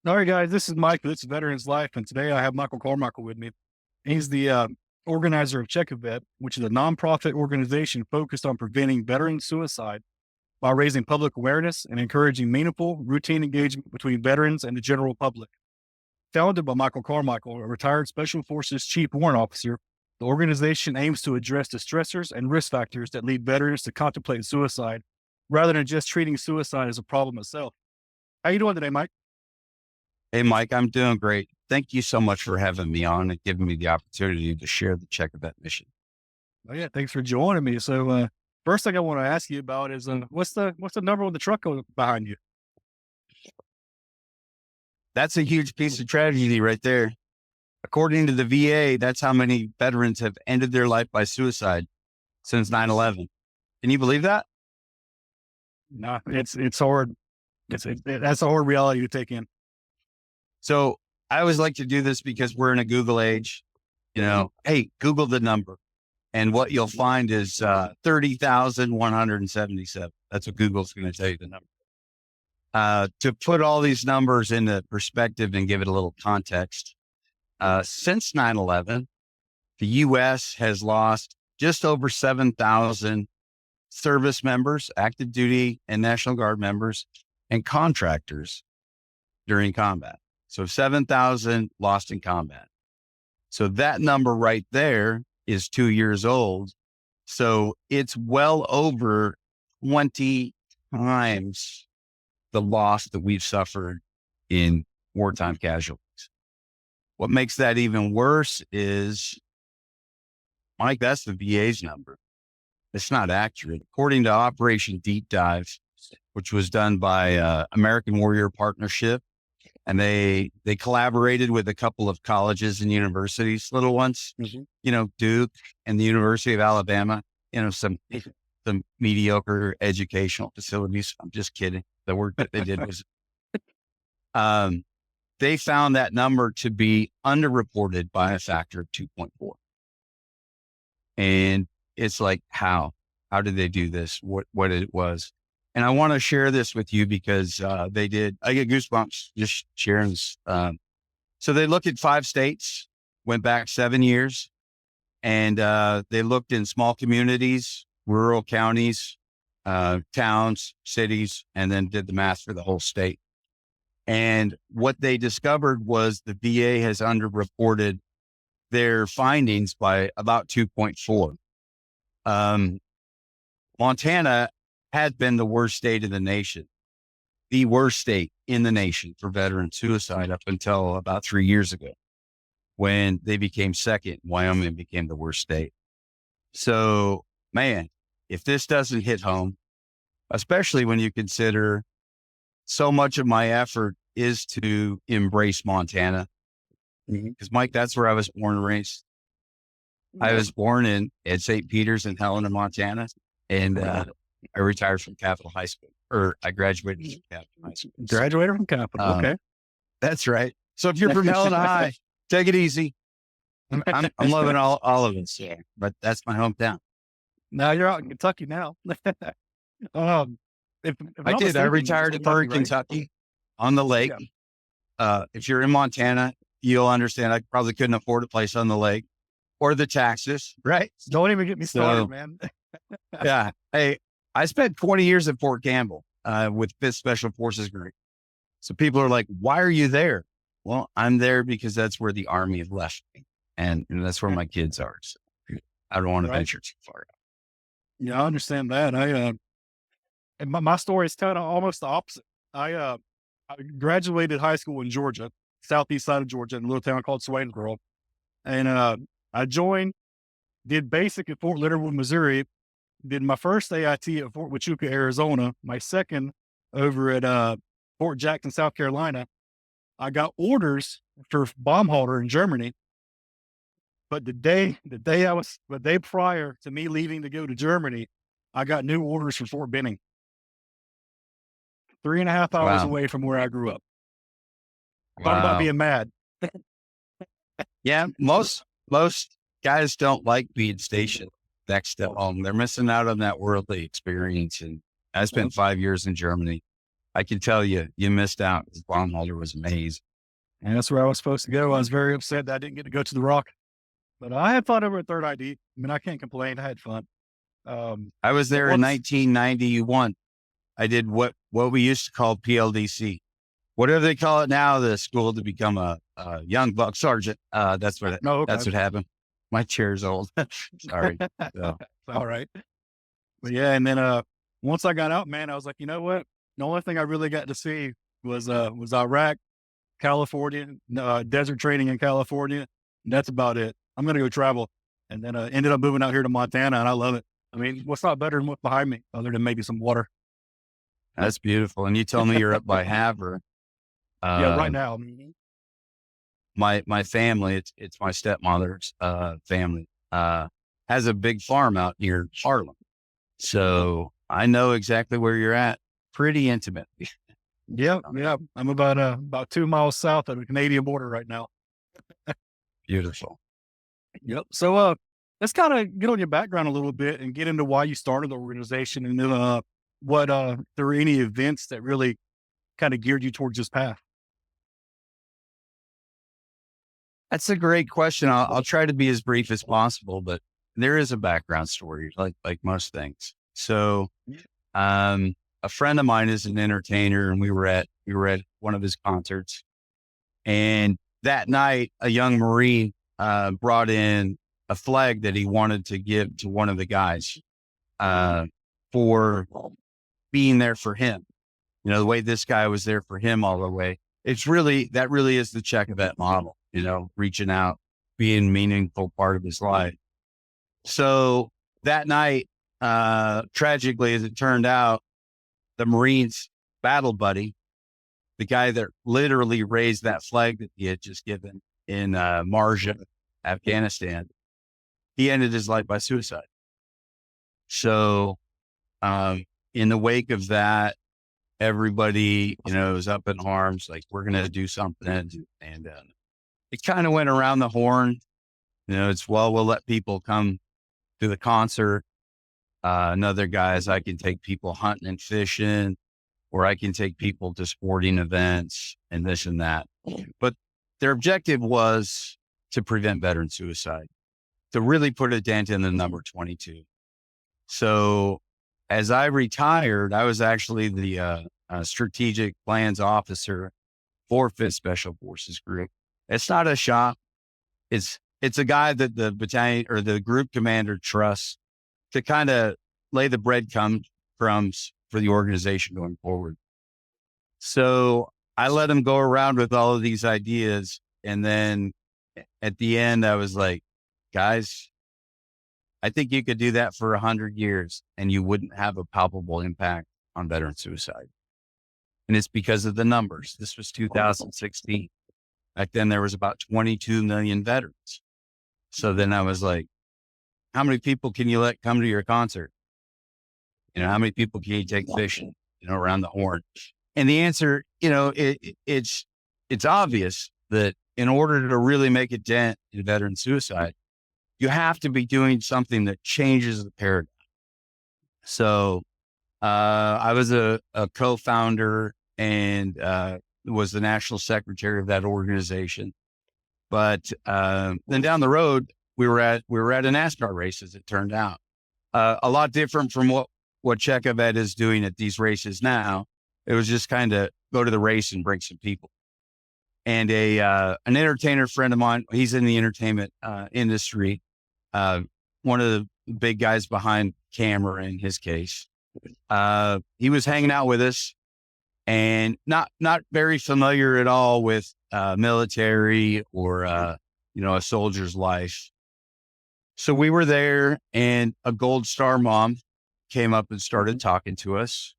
All right, guys, this is Mike. This is Veterans Life, and today I have Michael Carmichael with me. He's the organizer of Chekovet, which is a nonprofit organization focused on preventing veteran suicide by raising public awareness and encouraging meaningful, routine engagement between veterans and the general public. Founded by Michael Carmichael, a retired Special Forces Chief Warrant Officer, the organization aims to address the stressors and risk factors that lead veterans to contemplate suicide, rather than just treating suicide as a problem itself. How you doing today, Mike? Hey, Mike, I'm doing great. Thank you so much for having me on and giving me the opportunity to share the Chekovet mission. Oh yeah, thanks for joining me. So, first thing I want to ask you about is what's the number on the truck behind you? That's a huge piece of tragedy right there. According to the VA, that's how many veterans have ended their life by suicide since 9/11. Can you believe that? No, it's hard. That's a hard reality to take in. So I always like to do this because we're in a Google age. Hey, Google the number. And what you'll find is 30,177. That's what Google's going to tell you the number. To put all these numbers into perspective and give it a little context, since 9/11, the U.S. has lost just over 7,000 service members, active duty and National Guard members, and contractors during combat. So 7,000 lost in combat. So that number right there is 2 years old. So it's well over 20 times the loss that we've suffered in wartime casualties. What makes that even worse is, Mike, that's the VA's number. It's not accurate. According to Operation Deep Dive, which was done by American Warrior Partnership, and they collaborated with a couple of colleges and universities, little ones, Duke and the University of Alabama, some mediocre educational facilities. I'm just kidding. The work that they did was, they found that number to be underreported by a factor of 2.4. And it's like, how did they do this? What it was. And I want to share this with you because I get goosebumps just sharing this. So they looked at 5 states, went back 7 years, and they looked in small communities, rural counties, towns, cities, and then did the math for the whole state. And what they discovered was the VA has underreported their findings by about 2.4. Montana had been the worst state in the nation, the worst state in the nation for veteran suicide up until about 3 years ago, when they became second. Wyoming became the worst state. So, man, if this doesn't hit home, especially when you consider so much of my effort is to embrace Montana, because Mike, that's where I was born and raised. I was born at St. Peter's in Helena, Montana, and I retired from Capital High School, or I graduated from Capital High School. Graduated from Capital. Okay. That's right. So if you're from Helena High, take it easy. I'm loving all of it. Yeah. But that's my hometown. Now you're out in Kentucky now. If I did. I retired at Kentucky, Kentucky on the lake. Yeah. If you're in Montana, you'll understand I probably couldn't afford a place on the lake or the taxes, right? Don't even get me started, man. Yeah. Hey, I spent 20 years at Fort Campbell with 5th Special Forces Group. So people are like, why are you there? Well, I'm there because that's where the Army have left me. And that's where my kids are. So I don't want to venture too far out. Yeah, I understand that. And my story is kind of almost the opposite. I graduated high school in Georgia, southeast side of Georgia, in a little town called Swainsboro. And I did basic at Fort Leonard Wood, Missouri, did my first AIT at Fort Huachuca, Arizona, my second over at Fort Jackson, South Carolina. I got orders for Baumhalter in Germany. But the day prior to me leaving to go to Germany, I got new orders for Fort Benning, 3.5 hours away from where I grew up. Talk about being mad. Yeah, most guys don't like being stationed next to home. They're missing out on that worldly experience. And I spent 5 years in Germany. I can tell you, you missed out. Baumholder was amazing. And that's where I was supposed to go. I was very upset that I didn't get to go to the Rock, but I had fun over at Third ID. I mean, I can't complain. I had fun. I was But there in 1991. I did what we used to call PLDC. Whatever they call it now, the school to become a young buck sergeant. That's what no, okay. that's what happened. My chair's old. Sorry. So, All right. But yeah, and then once I got out, man, I was like, you know what? The only thing I really got to see was Iraq, California, desert training in California. And that's about it. I'm gonna go travel. And then ended up moving out here to Montana, and I love it. I mean, what's not better than what's behind me, other than maybe some water? that's beautiful. And you told me you're up by Havre. Yeah, right now. My family, it's my stepmother's family, has a big farm out near Harlem. So I know exactly where you're at. Pretty intimate. Yeah, yeah. I'm about 2 miles south of the Canadian border right now. Beautiful. Yep. So let's kind of get on your background a little bit and get into why you started the organization, and then what there were any events that really kind of geared you towards this path. That's a great question. I'll try to be as brief as possible, but there is a background story, like most things. So, a friend of mine is an entertainer, and we were at one of his concerts, and that night, a young Marine brought in a flag that he wanted to give to one of the guys for being there for him. You know, the way this guy was there for him all the way. That really is the Chekovet model, you know, reaching out, being a meaningful part of his life. So that night, tragically, as it turned out, the Marine's battle buddy, the guy that literally raised that flag that he had just given in Marja, Afghanistan, he ended his life by suicide. So in the wake of that, everybody, you know, was up in arms, like, we're going to do something. And it kind of went around the horn. You know, we'll let people come to the concert. Another guys, I can take people hunting and fishing, or I can take people to sporting events and this and that. But their objective was to prevent veteran suicide, to really put a dent in the number 22. So as I retired, I was actually the strategic plans officer for 5th Special Forces Group. It's not a shop. It's a guy that the battalion or the group commander trusts to kind of lay the breadcrumbs for the organization going forward. So I let him go around with all of these ideas. And then at the end, I was like, guys, I think you could do that for 100 years and you wouldn't have a palpable impact on veteran suicide. And it's because of the numbers. This was 2016. Back then there was about 22 million veterans. So then I was like, how many people can you let come to your concert? You know, how many people can you take fishing, you know, around the horn? And the answer, you know, it's obvious that in order to really make a dent in veteran suicide, you have to be doing something that changes the paradigm. So I was a co-founder and was the national secretary of that organization. But then down the road, we were at a NASCAR race, as it turned out. A lot different from what Chekovet is doing at these races now. It was just kind of go to the race and bring some people. And an entertainer friend of mine, he's in the entertainment industry, one of the big guys behind camera in his case. He was hanging out with us and not very familiar at all with military or you know, a soldier's life. So we were there, and a Gold Star mom came up and started talking to us.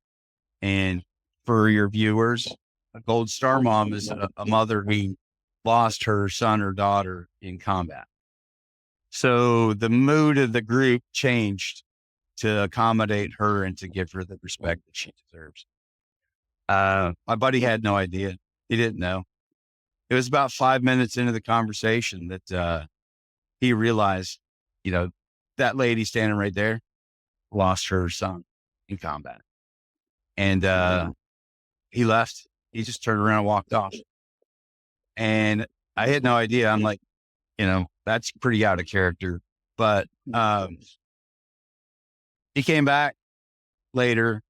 And for your viewers, a Gold Star mom is a mother who lost her son or daughter in combat. So the mood of the group changed to accommodate her and to give her the respect that she deserves. My buddy had no idea. He didn't know. It was about 5 minutes into the conversation that he realized, you know, that lady standing right there lost her son in combat. And he left. He just turned around and walked off. And I had no idea. I'm like, that's pretty out of character. But he came back later,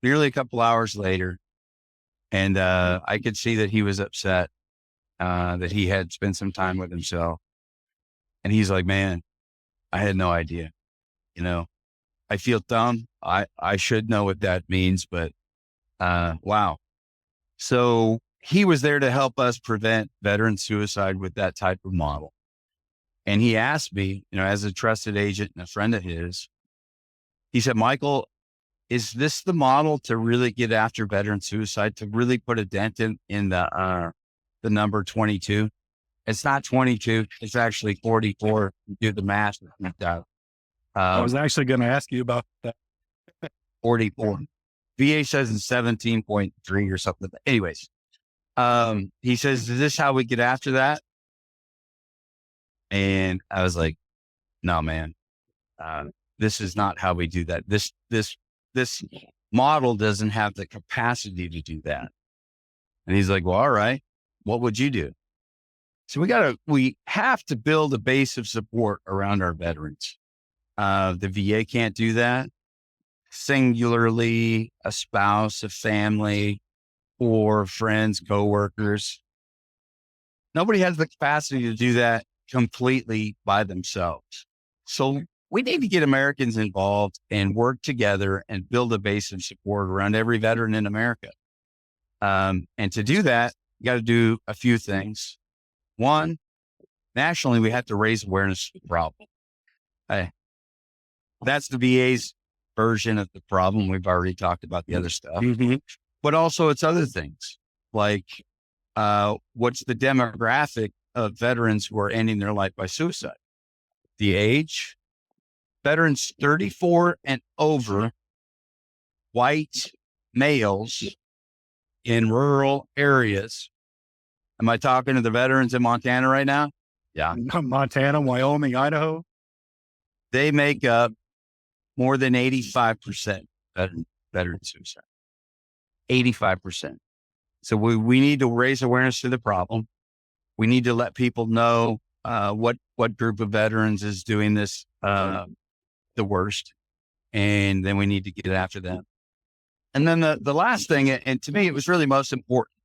nearly a couple hours later, and I could see that he was upset, that he had spent some time with himself. And he's like, man, I had no idea. I feel dumb. I should know what that means, but wow. So he was there to help us prevent veteran suicide with that type of model. And he asked me, as a trusted agent and a friend of his, he said, Michael, is this the model to really get after veteran suicide, to really put a dent in the number 22? It's not 22. It's actually 44. You do the math. I was actually going to ask you about that. 44. VA says it's 17.3 or something. Anyways, he says, is this how we get after that? And I was like, no, man, this is not how we do that. This model doesn't have the capacity to do that. And he's like, well, all right, what would you do? So we have to build a base of support around our veterans. The VA can't do that. Singularly, a spouse, a family, or friends, coworkers. Nobody has the capacity to do that completely by themselves. So we need to get Americans involved and work together and build a base of support around every veteran in America. And to do that, you got to do a few things. One, nationally, we have to raise awareness of the problem. That's the VA's version of the problem. We've already talked about the other stuff, but also it's other things like what's the demographic of veterans who are ending their life by suicide? The age, veterans 34 and over, white males in rural areas. Am I talking to the veterans in Montana right now? Yeah. Montana, Wyoming, Idaho. They make up more than 85% veteran suicide. 85%. So we need to raise awareness to the problem. We need to let people know what group of veterans is doing this the worst. And then we need to get after them. And then the last thing, and to me, it was really most important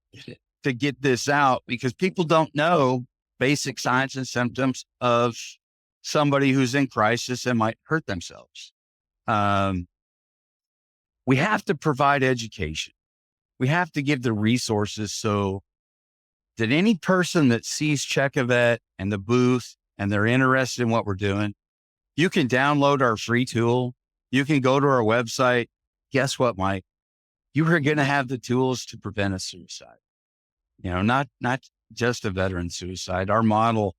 to get this out because people don't know basic signs and symptoms of somebody who's in crisis and might hurt themselves. We have to provide education. We have to give the resources so that any person that sees Chekovet and the booth and they're interested in what we're doing, you can download our free tool. You can go to our website. Guess what, Mike? You are going to have the tools to prevent a suicide. Not just a veteran suicide. Our model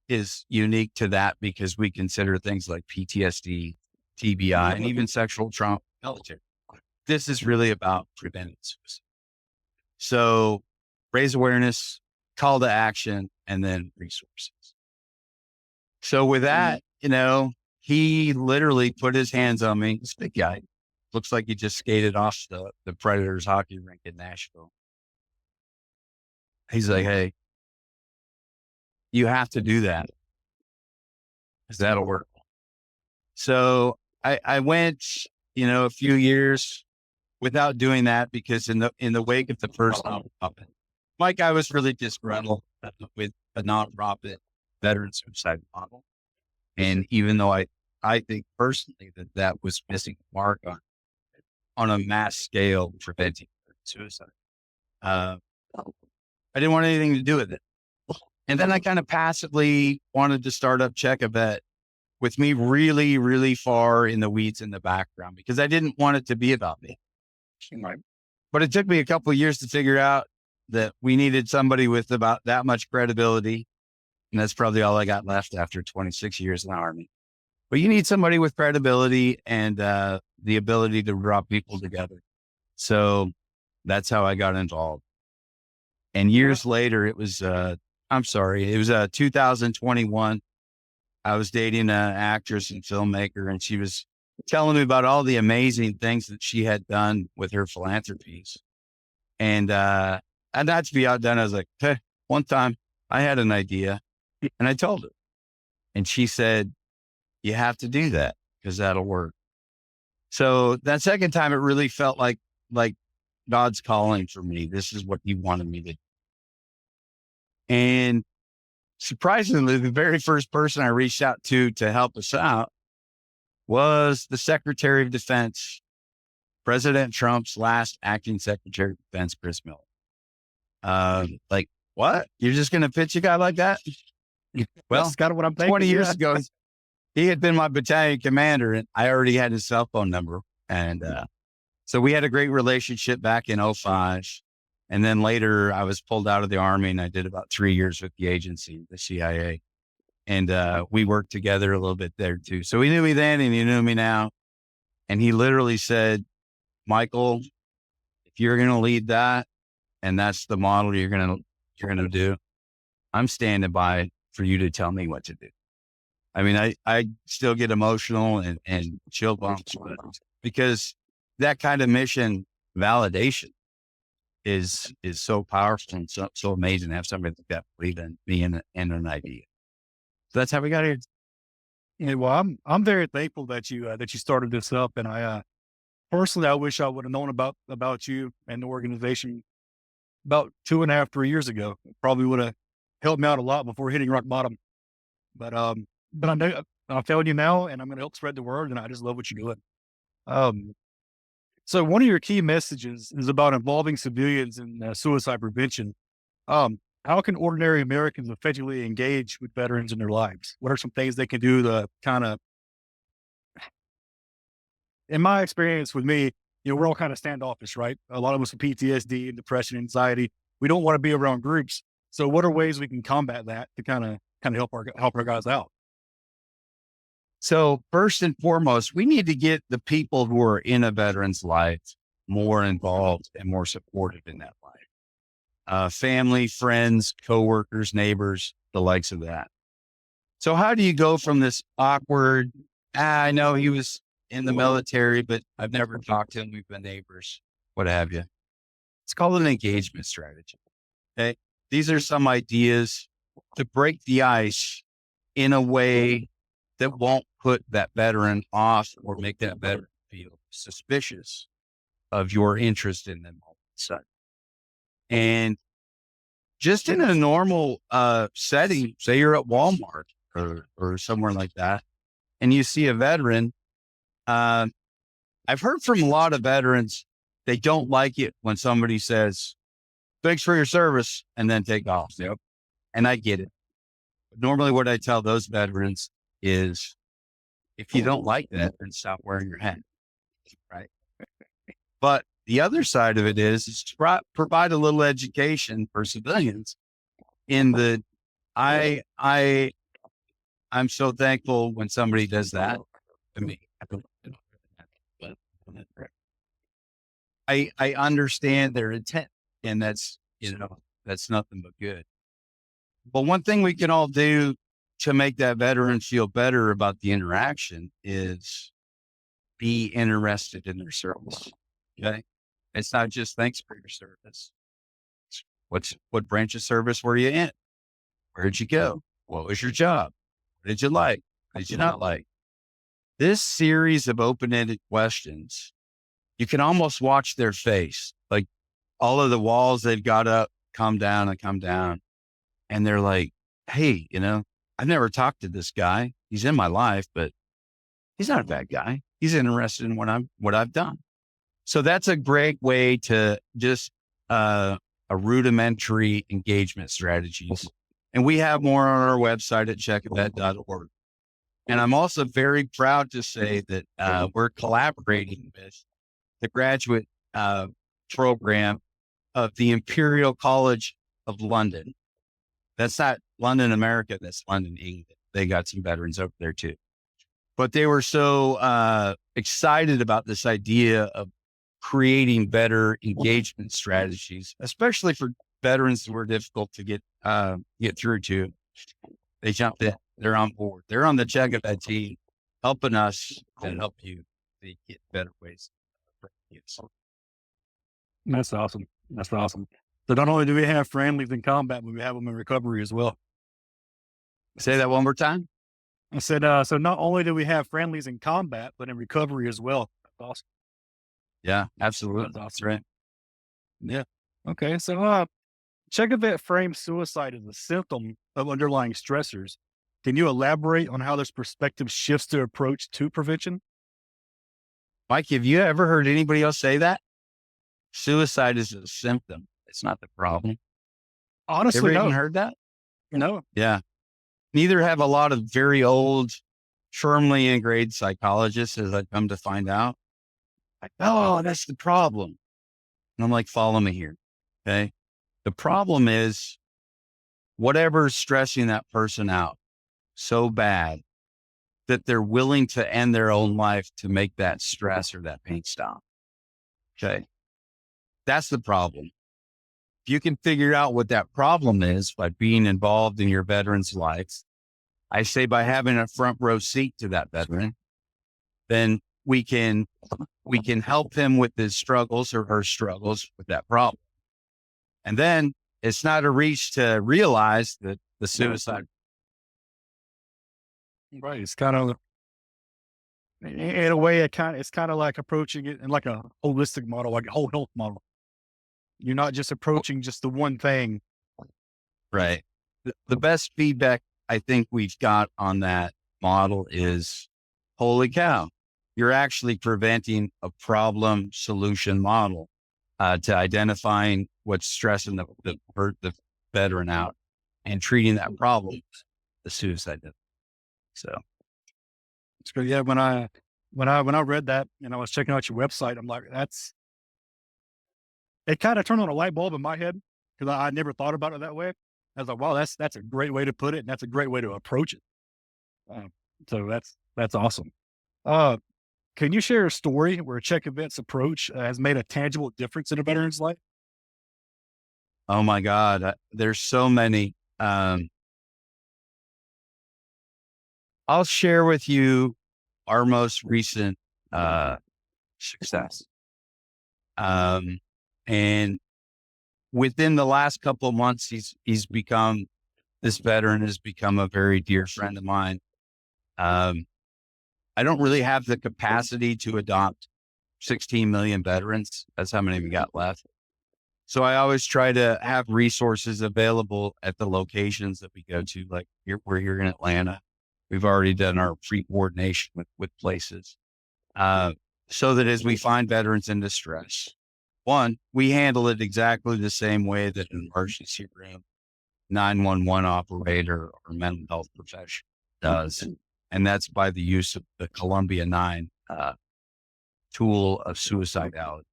is unique to that because we consider things like PTSD, TBI, and even sexual trauma in the military. This is really about preventing suicide. So raise awareness, call to action, and then resources. So with that, he literally put his hands on me. This big guy looks like he just skated off the Predators hockey rink in Nashville. He's like, hey, you have to do that because that'll work. So I went, a few years without doing that because in the wake of the first nonprofit, Mike, I was really disgruntled with a nonprofit veteran suicide model. And even though I think personally that was missing the mark on a mass scale preventing suicide, I didn't want anything to do with it. And then I kind of passively wanted to start up Chekovet with me really, really far in the weeds in the background because I didn't want it to be about me. Right. But it took me a couple of years to figure out that we needed somebody with about that much credibility. And that's probably all I got left after 26 years in the Army. But you need somebody with credibility and the ability to draw people together. So that's how I got involved. And years later, it was 2021. I was dating an actress and filmmaker, and she was telling me about all the amazing things that she had done with her philanthropies. And not to be outdone, I was like, hey, one time I had an idea and I told her, and she said, you have to do that because that'll work. So that second time, it really felt like God's calling for me. This is what he wanted me to do. And surprisingly, the very first person I reached out to help us out was the Secretary of Defense, President Trump's last acting Secretary of Defense, Chris Miller. Like, what? You're just going to pitch a guy like that? Well, That's kind of what I'm thinking. 20 years Yeah. ago, he had been my battalion commander, and I already had his cell phone number. And so we had a great relationship back in 05. And then later I was pulled out of the Army, and I did about 3 years with the agency, the CIA. And we worked together a little bit there too. So he knew me then and he knew me now. And he literally said, Michael, if you're going to lead that, and that's the model you're going to do, I'm standing by for you to tell me what to do. I mean, I still get emotional and chill bumps because that kind of mission validation is so powerful and so amazing to have somebody like that believe in me and an idea. So that's how we got here. Yeah, well, I'm very thankful that you started this up, and I personally I wish I would have known about you and the organization about 2.5, 3 years ago. It probably would have helped me out a lot before hitting rock bottom. But I know I found you now, and I'm going to help spread the word, and I just love what you're doing. Um, so one of your key messages is about involving civilians in suicide prevention. How can ordinary Americans effectively engage with veterans in their lives? What are some things they can do to kind of, in my experience with me, we're all kind of standoffish, right? A lot of us with PTSD and depression, anxiety, we don't want to be around groups. So what are ways we can combat that to kind of help our guys out? So first and foremost, we need to get the people who are in a veteran's life more involved and more supportive in that life. Family, friends, coworkers, neighbors, the likes of that. So how do you go from this awkward, I know he was in the military, but I've never talked to him. We've been neighbors, what have you. It's called an engagement strategy. Okay. These are some ideas to break the ice in a way that won't put that veteran off or make that veteran feel suspicious of your interest in them all of a sudden. And just in a normal setting, say you're at Walmart or somewhere like that, and you see a veteran, I've heard from a lot of veterans, they don't like it when somebody says, thanks for your service, and then take off. Yep. And I get it. But normally what I tell those veterans is, if you don't like that, then stop wearing your hat. Right. But the other side of it is to provide a little education for civilians in the, I'm so thankful when somebody does that to me. I understand their intent, and that's nothing but good. But one thing we can all do to make that veteran feel better about the interaction is be interested in their service. Okay. It's not just thanks for your service. What branch of service were you in? Where did you go? What was your job? What did you like? What did you not like? This series of open-ended questions, you can almost watch their face. Like all of the walls they've got up, come down and come down. And they're like, hey, I've never talked to this guy. He's in my life, but he's not a bad guy. He's interested in what I've done. So that's a great way to just a rudimentary engagement strategies. And we have more on our website at chekovet.org. And I'm also very proud to say that we're collaborating with the graduate program of the Imperial College of London. That's not London, America. That's London, England. They got some veterans over there too. But they were so excited about this idea of creating better engagement strategies, especially for veterans who were difficult to get through to. They jumped in. They're on board. They're on the Chekovet team, helping us to help you to get better ways. That's awesome. That's awesome. So not only do we have families in combat, but we have them in recovery as well. Say that one more time. I said, so not only do we have families in combat, but in recovery as well. That's awesome. Yeah, absolutely. That's That's awesome. right. Yeah. Okay. So, Chekovet frames suicide as a symptom of underlying stressors. Can you elaborate on how this perspective shifts the approach to prevention? Mike, have you ever heard anybody else say that? Suicide is a symptom. It's not the problem. Ever Honestly, even no, heard that? no. Yeah. Neither have a lot of very old, firmly ingrained psychologists, as I've come to find out. Like, oh, that's the problem. And I'm like, follow me here. Okay. The problem is whatever's stressing that person out so bad that they're willing to end their own life to make that stress or that pain stop. Okay. That's the problem. If you can figure out what that problem is by being involved in your veteran's life, I say by having a front row seat to that veteran, then we can help him with his struggles or her struggles with that problem. And then it's not a reach to realize that the suicide. Right. It's kind of, in a way, it's kind of like approaching it in like a holistic model, like a whole health model. You're not just approaching just the one thing. Right. The best feedback I think we've got on that model is, holy cow, you're actually preventing a problem solution model to identifying what's stressing the veteran out and treating that problem, the suicide. So It's good. Yeah. When I read that and I was checking out your website, I'm like, it kind of turned on a light bulb in my head because I never thought about it that way. I was like, wow, that's a great way to put it. And that's a great way to approach it. Um, so that's awesome. Uh, can you share a story where a Chekovet's approach has made a tangible difference in a veteran's life? oh my God, there's so many. I'll share with you our most recent success. And within the last couple of months, this veteran has become a very dear friend of mine. I don't really have the capacity to adopt 16 million veterans. That's how many we got left. So I always try to have resources available at the locations that we go to, like we're here in Atlanta. We've already done our pre-coordination with places. So that as we find veterans in distress, one, we handle it exactly the same way that an emergency room 911 operator or mental health professional does. And that's by the use of the Columbia 9 tool of suicidality.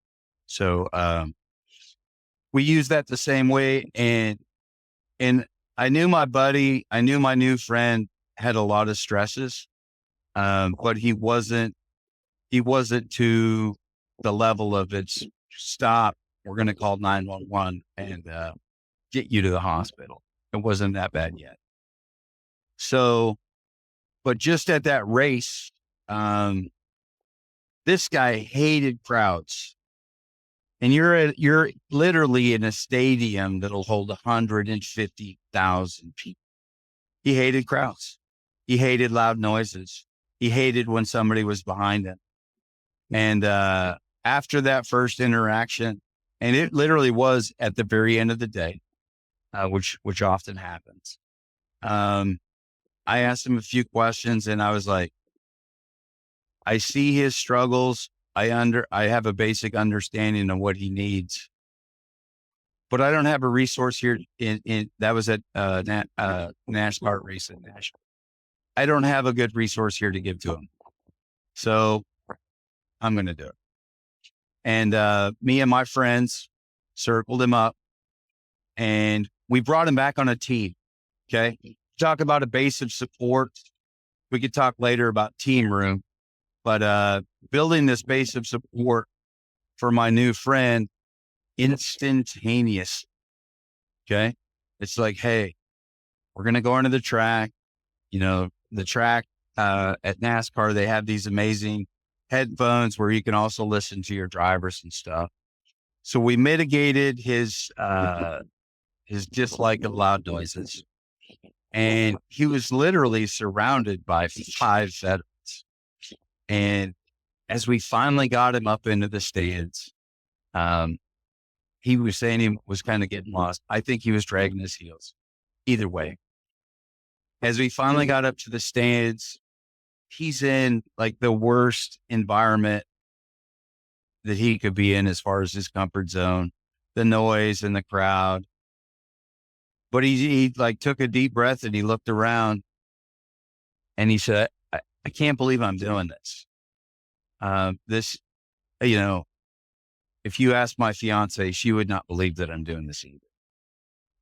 So we use that the same way. And I knew my new friend had a lot of stresses, but he wasn't to the level of it's stop. We're going to call 911 and get you to the hospital. It wasn't that bad yet. So, but just at that race, this guy hated crowds. And you're literally in a stadium that'll hold 150,000 people. He hated crowds. He hated loud noises. He hated when somebody was behind him. And after that first interaction, and it literally was at the very end of the day, which often happens. I asked him a few questions, and I was like, I see his struggles. I have a basic understanding of what he needs, but I don't have a resource here. That was at NASCAR race in Nashville. I don't have a good resource here to give to him, so I'm going to do it. And me and my friends circled him up, and we brought him back on a team. Okay, talk about a base of support. We could talk later about team room, but building this base of support for my new friend instantaneous. Okay. It's like, hey, we're going to go into the track. You know, the track at NASCAR, they have these amazing headphones where you can also listen to your drivers and stuff. So we mitigated his dislike of loud noises. And he was literally surrounded by 5 veterans. And as we finally got him up into the stands, he was saying he was kind of getting lost. I think he was dragging his heels. Either way, as we finally got up to the stands, he's in like the worst environment that he could be in as far as his comfort zone, the noise and the crowd. But he like took a deep breath and he looked around and he said, I can't believe I'm doing this. This, you know, if you ask my fiance, she would not believe that I'm doing this either.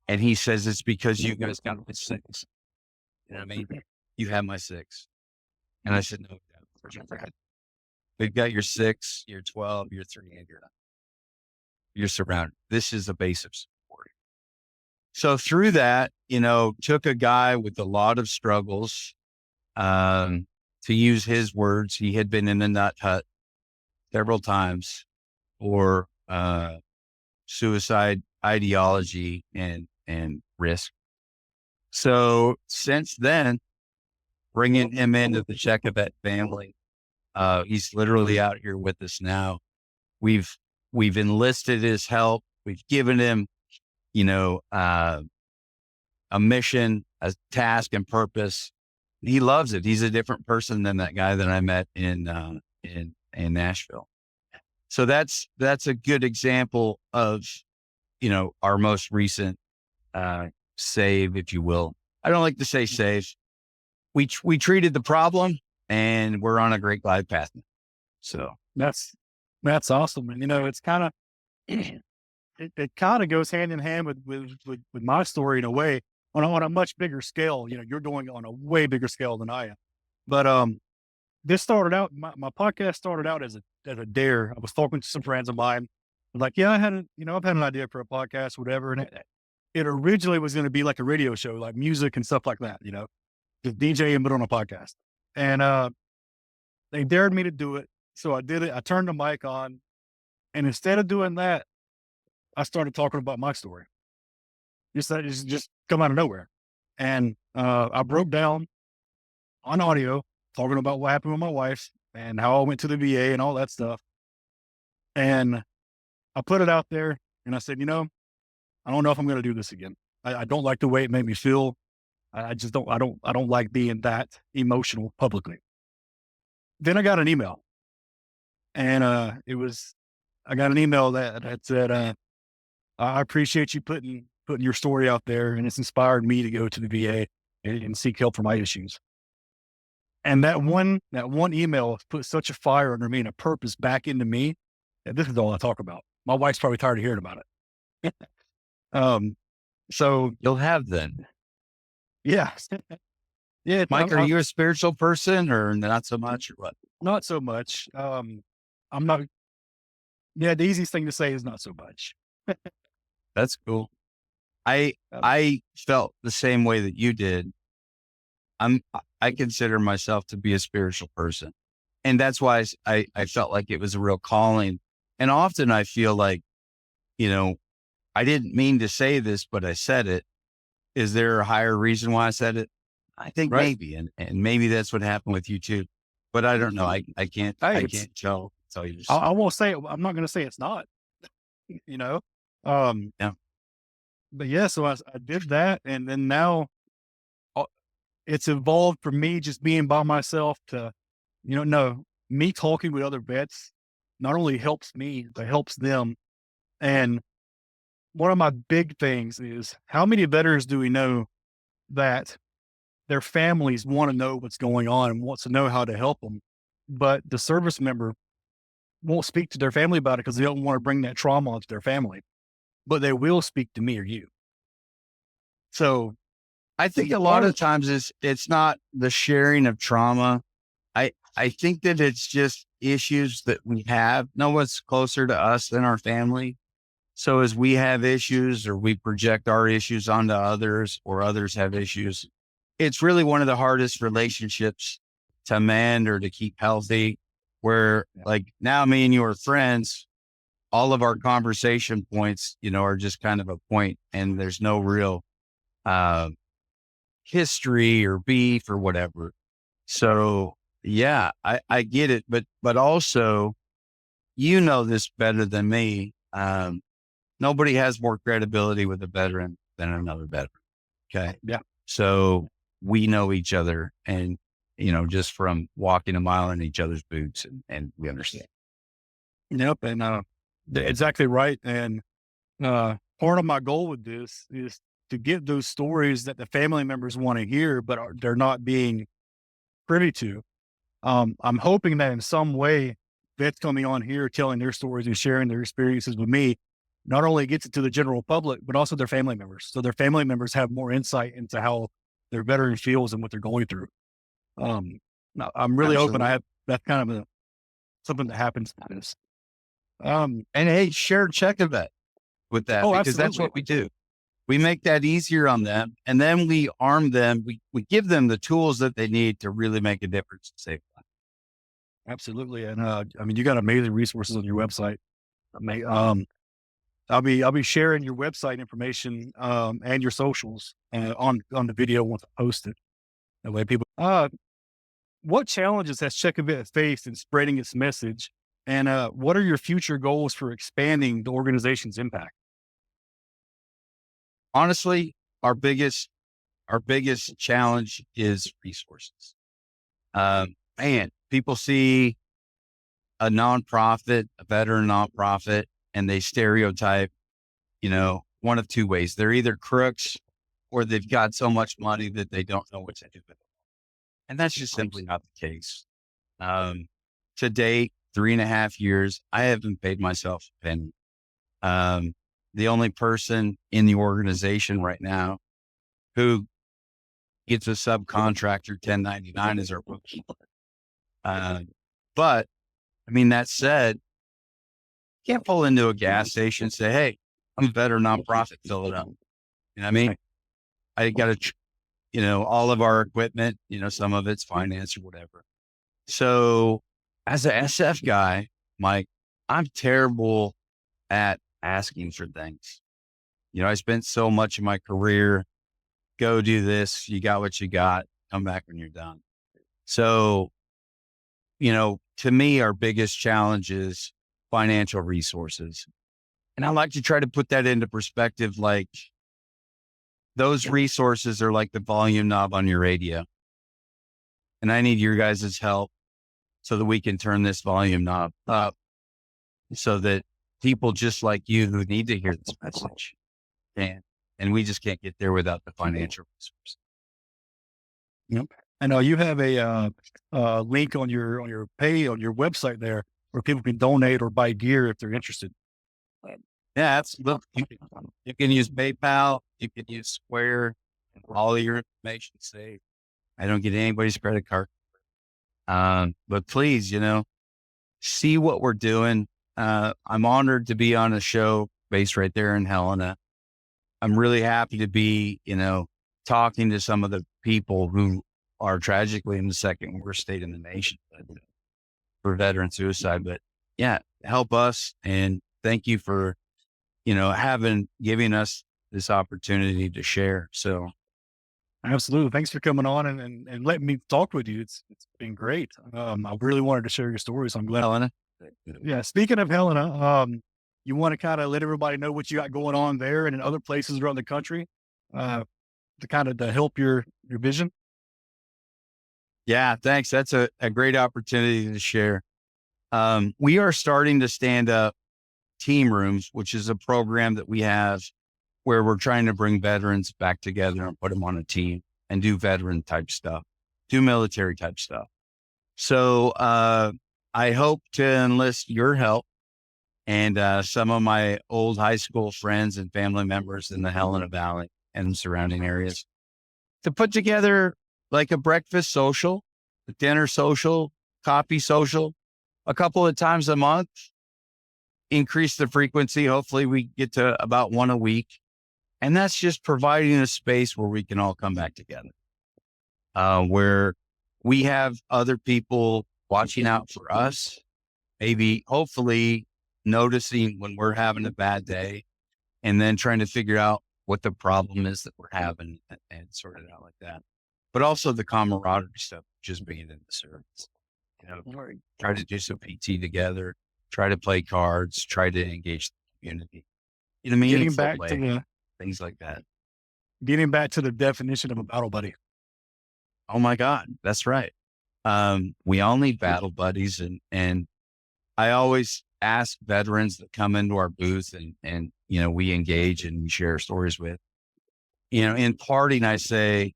And he says, it's because you guys got my 6. You know what I mean? You have my 6. And I said, no, we've got your 6, your 12, your 3, and you're surrounded. This is a base of support. So through that, you know, took a guy with a lot of struggles, to use his words, he had been in a nut hut several times for suicide ideology and risk. So since then, bringing him into the Chekovet family, he's literally out here with us now. We've enlisted his help. We've given him, you know, a mission, a task and purpose. He loves it. He's a different person than that guy that I met in Nashville. So that's a good example of, you know, our most recent save, if you will. I don't like to say save. We treated the problem and we're on a great glide path now. So That's awesome. And, you know, it's kind of, it kind of goes hand in hand with my story in a way on a much bigger scale. You know, you're doing it on a way bigger scale than I am. But, this started out, my podcast started out as a dare. I was talking to some friends of mine. Like, yeah, I've had an idea for a podcast, whatever. And it originally was going to be like a radio show, like music and stuff like that, you know, just DJing, but on a podcast. And, they dared me to do it. So I did it. I turned the mic on, and instead of doing that, I started talking about my story. Just come out of nowhere. And, I broke down on audio, talking about what happened with my wife and how I went to the VA and all that stuff. And I put it out there and I said, you know, I don't know if I'm going to do this again. I don't like the way it made me feel. I just don't, I don't like being that emotional publicly. Then I got an email and, I got an email that said, I appreciate you putting your story out there, and it's inspired me to go to the VA and seek help for my issues. And that one email put such a fire under me and a purpose back into me that this is all I talk about. My wife's probably tired of hearing about it. So you'll have then. yeah. Yeah. Mike, are you a spiritual person or not so much or what? Not so much. I'm not. Yeah. The easiest thing to say is not so much. That's cool. I felt the same way that you did. I consider myself to be a spiritual person. And that's why I felt like it was a real calling. And often I feel like, you know, I didn't mean to say this, but I said it. Is there a higher reason why I said it? I think Right. maybe. And maybe that's what happened with you too. But I don't know. I can't tell you. I won't say it. I'm not going to say it's not, you know? Yeah. But yeah, so I did that. And then now it's evolved from me just being by myself to, no, me talking with other vets not only helps me, but helps them. And one of my big things is how many veterans do we know that their families want to know what's going on and wants to know how to help them, but the service member won't speak to their family about it because they don't want to bring that trauma onto their family, but they will speak to me or you. So I think a lot of times it's not the sharing of trauma. I think that it's just issues that we have. No one's closer to us than our family. So as we have issues or we project our issues onto others or others have issues, it's really one of the hardest relationships to mend or to keep healthy, where like now me and you are friends, all of our conversation points, are just kind of a point, and there's no real uh, history or beef or whatever. So yeah, I get it, but also, this better than me. Nobody has more credibility with a veteran than another veteran. Okay. Yeah. So we know each other, and, just from walking a mile in each other's boots, and we understand. Yep. And exactly right. And part of my goal with this is to get those stories that the family members want to hear, but they're not being privy to. I'm hoping that in some way, vets coming on here, telling their stories and sharing their experiences with me, not only gets it to the general public, but also their family members. So their family members have more insight into how their veteran feels and what they're going through. Now, I'm really hoping Absolutely. I have that kind of something that happens. And hey, share Chekovet with that, Oh, because that's absolutely. what we do. We make that easier on them, and then we arm them. We give them the tools that they need to really make a difference and save lives. Absolutely. And, I mean, you got amazing resources on your website. I'll be sharing your website information, and your socials, on the video once I post it. That way people, what challenges has Chekovet faced in spreading its message? And, what are your future goals for expanding the organization's impact? Honestly, our biggest challenge is resources. Man, people see a nonprofit, a veteran nonprofit, and they stereotype, one of two ways. They're either crooks, or they've got so much money that they don't know what to do with it. And that's just simply not the case. To date, 3.5 years, I haven't paid myself a penny. The only person in the organization right now who gets a subcontractor 1099 is our bookkeeper. But I mean, that said, you can't pull into a gas station and say, "Hey, I'm a veteran nonprofit, fill it up." You know what I mean? I got to, all of our equipment, some of it's finance or whatever. So as a SF guy, Mike, I'm terrible at asking for things. I spent so much of my career, go do this, you got what you got, come back when you're done. So, to me, our biggest challenge is financial resources. And I like to try to put that into perspective. Like, those resources are like the volume knob on your radio. And I need your guys' help so that we can turn this volume knob up, so that people just like you who need to hear this message can. And we just can't get there without the financial resources. Yep. I know you have a link on your website there where people can donate or buy gear if they're interested. Yeah, absolutely. You can use PayPal, you can use Square, and all of your information saved. I don't get anybody's credit card. But please, see what we're doing. I'm honored to be on a show based right there in Helena. I'm really happy to be, talking to some of the people who are tragically in the second worst state in the nation for veteran suicide. But yeah, help us. And thank you for, giving us this opportunity to share. So Absolutely. Thanks for coming on and letting me talk with you. It's been great. I really wanted to share your stories. I'm glad. Helena. Yeah. Speaking of Helena, you want to kind of let everybody know what you got going on there and in other places around the country, to kind of to help your vision. Yeah, thanks. That's a great opportunity to share. We are starting to stand up team rooms, which is a program that we have where we're trying to bring veterans back together and put them on a team and do veteran type stuff, do military type stuff. So I hope to enlist your help and some of my old high school friends and family members in the Helena Valley and surrounding areas to put together like a breakfast social, a dinner social, coffee social, a couple of times a month, increase the frequency. Hopefully we get to about one a week. And that's just providing a space where we can all come back together, where we have other people watching out for us, maybe, hopefully, noticing when we're having a bad day and then trying to figure out what the problem is that we're having and sort it out like that. But also the camaraderie stuff, just being in the service, Right. try to do some PT together, try to play cards, try to engage the community in a Getting meaningful back to way, the things like that. getting back to the definition of a battle buddy. Oh my God, that's right. We all need battle buddies, and I always ask veterans that come into our booth and we engage and we share stories with, in parting, I say,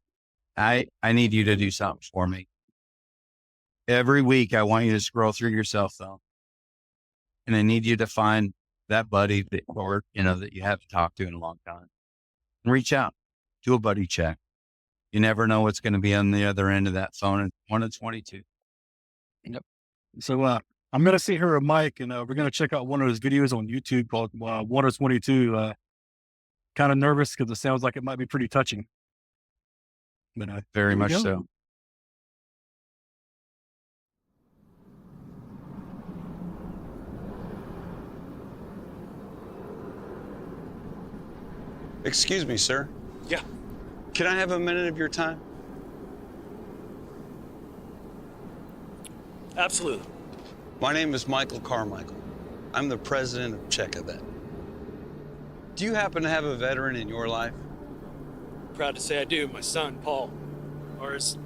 I need you to do something for me. Every week, I want you to scroll through your cell phone, and I need you to find that buddy that you haven't talked to in a long time, and reach out, do a buddy check. You never know what's going to be on the other end of that phone. It's 1 in 22. Yep. So I'm gonna sit here with Mike, and we're gonna check out one of his videos on YouTube called 1 of 22. Kind of nervous because it sounds like it might be pretty touching. But Very here we much go. so. Excuse me, sir. Yeah. Can I have a minute of your time? Absolutely. My name is Michael Carmichael. I'm the president of Chekovet. Do you happen to have a veteran in your life? Proud to say I do. My son, Paul. Or his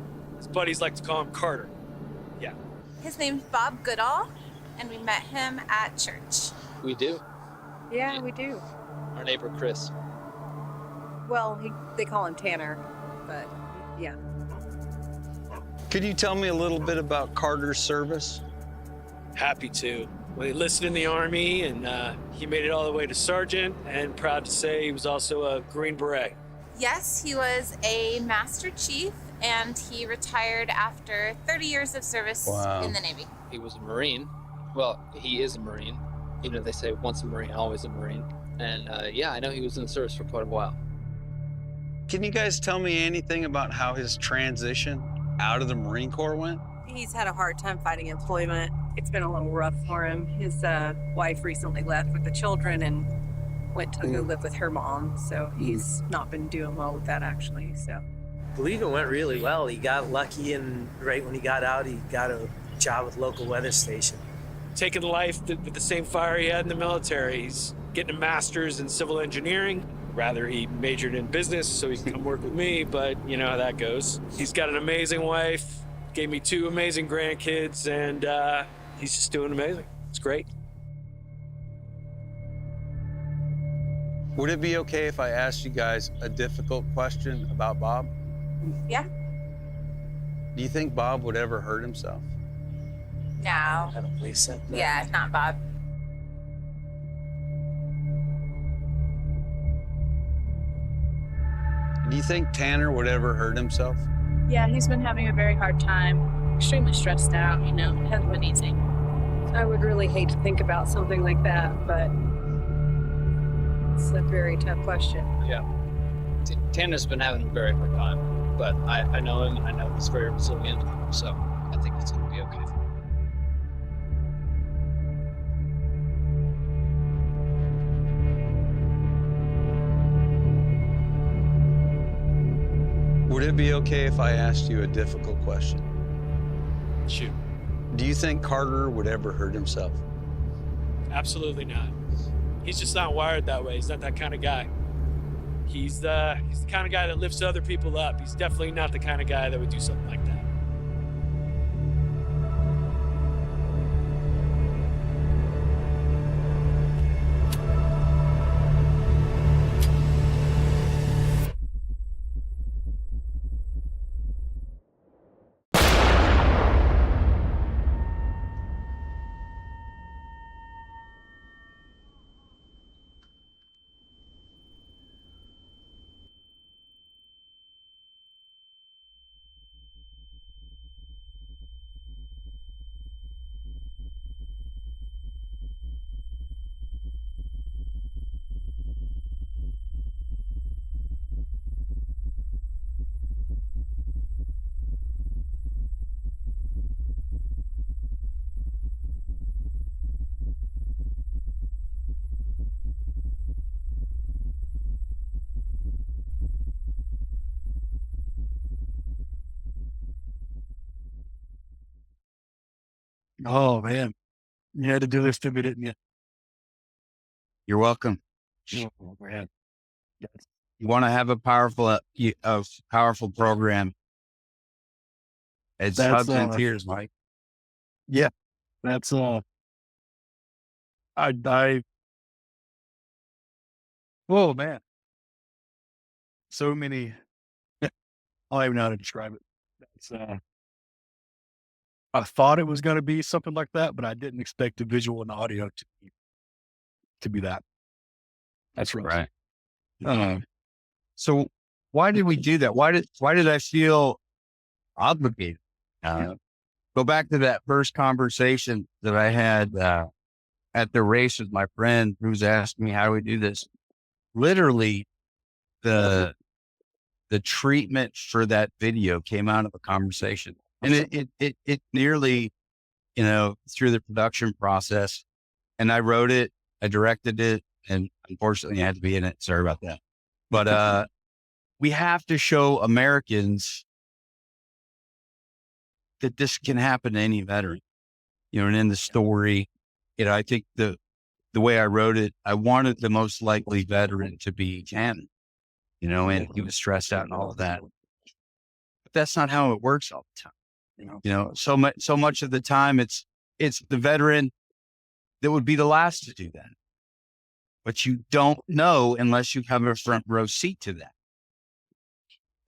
buddies like to call him Carter. Yeah. His name's Bob Goodall, and we met him at church. We do. Yeah, we do. Our neighbor Chris. Well, they call him Tanner, but yeah. Could you tell me a little bit about Carter's service? Happy to. Well, he enlisted in the Army, and he made it all the way to sergeant, and proud to say he was also a Green Beret. Yes, he was a Master Chief, and he retired after 30 years of service Wow. in the Navy. He was a Marine. Well, he is a Marine. They say once a Marine, always a Marine. And yeah, I know he was in the service for quite a while. Can you guys tell me anything about how his transition out of the Marine Corps went? He's had a hard time finding employment. It's been a little rough for him. His wife recently left with the children and went to go live with her mom. So he's not been doing well with that, actually. So I believe it went really well. He got lucky, and right when he got out, he got a job with local weather station. Taking life with the same fire he had in the military. He's getting a master's in civil engineering. Rather, he majored in business so he can come work with me, but you know how that goes. He's got an amazing wife, gave me 2 amazing grandkids, and he's just doing amazing. It's great. Would it be okay if I asked you guys a difficult question about Bob? Yeah. Do you think Bob would ever hurt himself? No. I don't believe so. No. Yeah, not Bob. Do you think Tanner would ever hurt himself? Yeah, he's been having a very hard time, extremely stressed out, it hasn't been easy. I would really hate to think about something like that, but it's a very tough question. Yeah. Tanner's been having a very hard time, but I know him, and I know he's very resilient, so I think it's going to be okay. Would it be okay if I asked you a difficult question? Shoot. Do you think Carter would ever hurt himself? Absolutely not. He's just not wired that way. He's not that kind of guy. He's the kind of guy that lifts other people up. He's definitely not the kind of guy that would do something like that. Oh man, you had to do this to me, didn't you? You're welcome. Oh man, yes. You want to have a powerful program. It's That's hubs and tears, Mike. yeah, that's I oh man, so many. I don't even know how to describe it. That's I thought it was going to be something like that, but I didn't expect the visual and audio to be that. That's rough. Right. Uh, So why did we do that? Why did I feel obligated? Go back to that first conversation that I had at the race with my friend who's asking me how do we do this. Literally, the treatment for that video came out of a conversation, and it nearly, through the production process. And I wrote it, I directed it, and unfortunately, I had to be in it. Sorry about that. But we have to show Americans that this can happen to any veteran, and in the story, I think the way I wrote it, I wanted the most likely veteran to be Cannon, and he was stressed out and all of that. But that's not how it works all the time. So much of the time it's the veteran that would be the last to do that. But you don't know unless you have a front row seat to that.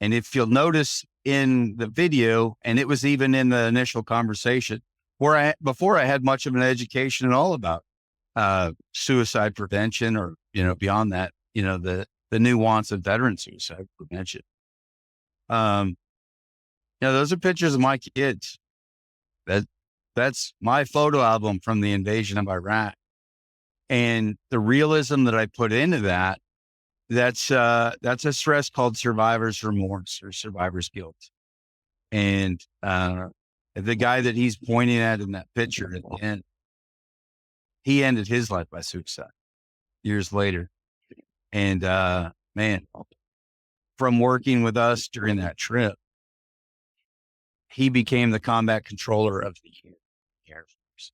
And if you'll notice in the video, and it was even in the initial conversation, before I had much of an education at all about suicide prevention or, beyond that, the nuance of veteran suicide prevention. Those are pictures of my kids. That's my photo album from the invasion of Iraq. And the realism that I put into that's a stress called survivor's remorse or survivor's guilt. And the guy that he's pointing at in that picture at the end, he ended his life by suicide years later. And man, from working with us during that trip, he became the combat controller of the Air Force.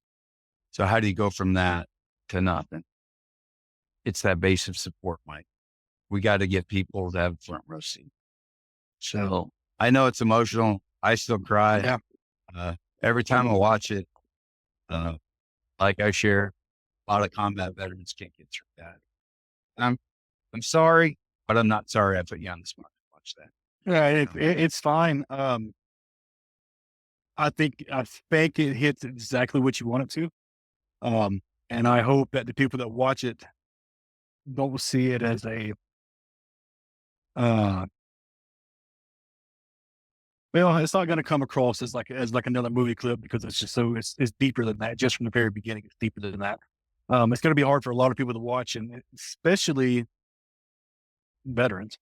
So how do you go from that to nothing? It's that base of support, Mike. We got to get people to have a front row seat. So I know it's emotional. I still cry. Yeah. Every time I watch it, like I share, a lot of combat veterans can't get through that. I'm sorry, but I'm not sorry I put you on the spot to watch that. Yeah, it's fine. I think it hits exactly what you want it to. And I hope that the people that watch it don't see it as a, well, it's not going to come across as like another movie clip because it's just it's deeper than that. Just from the very beginning, it's deeper than that. It's going to be hard for a lot of people to watch, and especially veterans,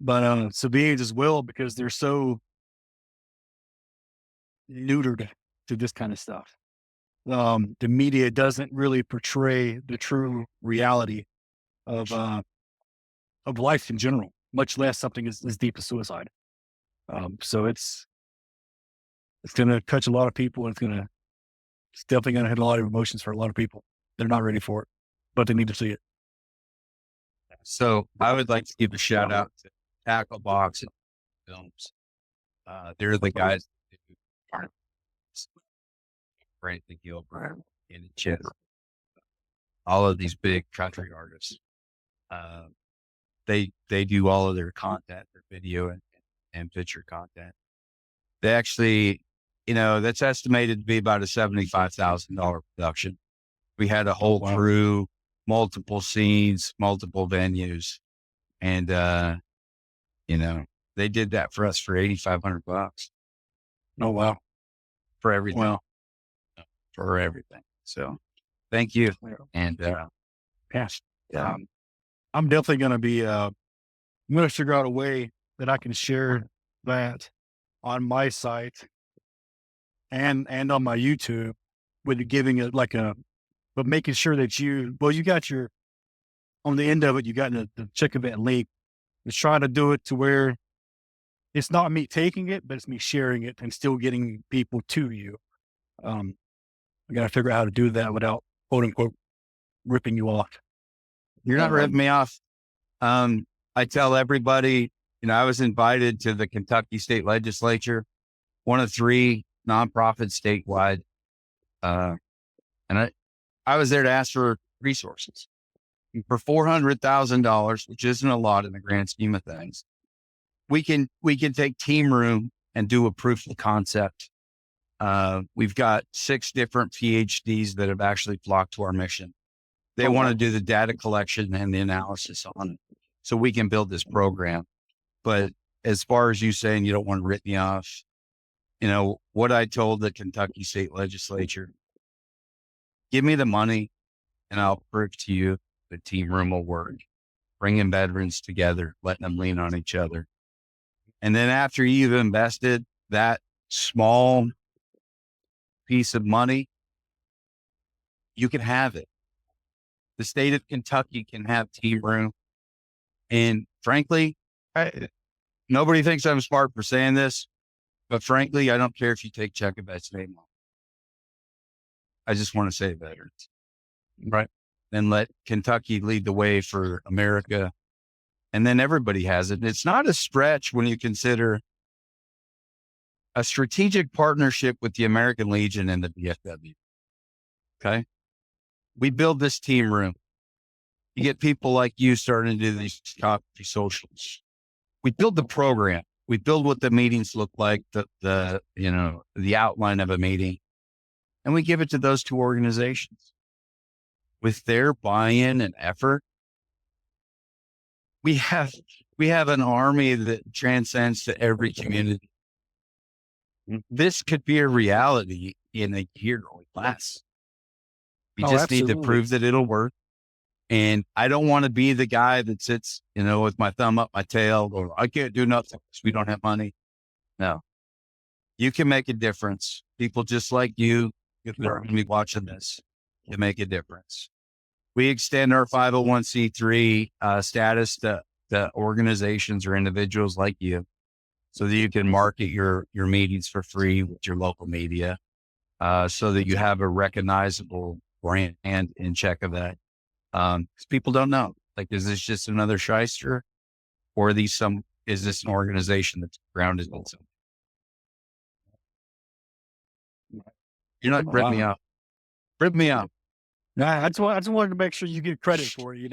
but civilians as well, because they're so neutered to this kind of stuff. The media doesn't really portray the true reality of life in general, much less something as deep as suicide. So it's going to touch a lot of people, and it's definitely going to hit a lot of emotions for a lot of people. They're not ready for it, but they need to see it. So I would like to give a shout out to Tackle Box Films. They're the guys that do Brandon Gilbert and Chet. All of these big country artists. They do all of their content, their video and picture content. They actually, that's estimated to be about a $75,000 production. We had a whole crew, multiple scenes, multiple venues. And, they did that for us for $8,500. Oh, wow. For everything. Wow. For everything. So thank you. And, yes. I'm definitely going to be, I'm going to figure out a way that I can share that on my site and on my YouTube with giving it but making sure that you got on the end of it, you got the Chekovet link. It's trying to do it to where it's not me taking it, but it's me sharing it and still getting people to you. I got to figure out how to do that without quote unquote ripping you off. You're not ripping me off. I tell everybody, I was invited to the Kentucky State Legislature, one of 3 nonprofits statewide. And I was there to ask for resources for $400,000, which isn't a lot in the grand scheme of things. We can take team room and do a proof of concept. We've got 6 different PhDs that have actually flocked to our mission. They want to do the data collection and the analysis on it so we can build this program. But as far as you saying you don't want to rip me off, what I told the Kentucky State Legislature, give me the money and I'll prove to you the team room will work, bringing veterans together, letting them lean on each other. And then after you've invested that small piece of money, you can have it. The state of Kentucky can have team room. And frankly, nobody thinks I'm smart for saying this, but frankly, I don't care if you take Chekovet's name off. I just want to say veterans. Right. And let Kentucky lead the way for America. And then everybody has it. And it's not a stretch when you consider a strategic partnership with the American Legion and the VFW. Okay. We build this team room. You get people like you starting to do these coffee socials. We build the program. We build what the meetings look like, the outline of a meeting, and we give it to those 2 organizations. With their buy-in and effort, we have an army that transcends to every community. This could be a reality in a year or less. We just need to prove that it'll work. And I don't want to be the guy that sits, with my thumb up my tail, or I can't do nothing because we don't have money. No, you can make a difference. People just like you, if they're going to be watching this, can make a difference. We extend our 501c3 status to organizations or individuals like you, so that you can market your meetings for free with your local media, so that you have a recognizable brand in Chekovet. Because people don't know, is this just another shyster, or is this an organization that's grounded in something? You're not ripping me off. Rip me off. Nah, I just wanted to make sure you get credit for it,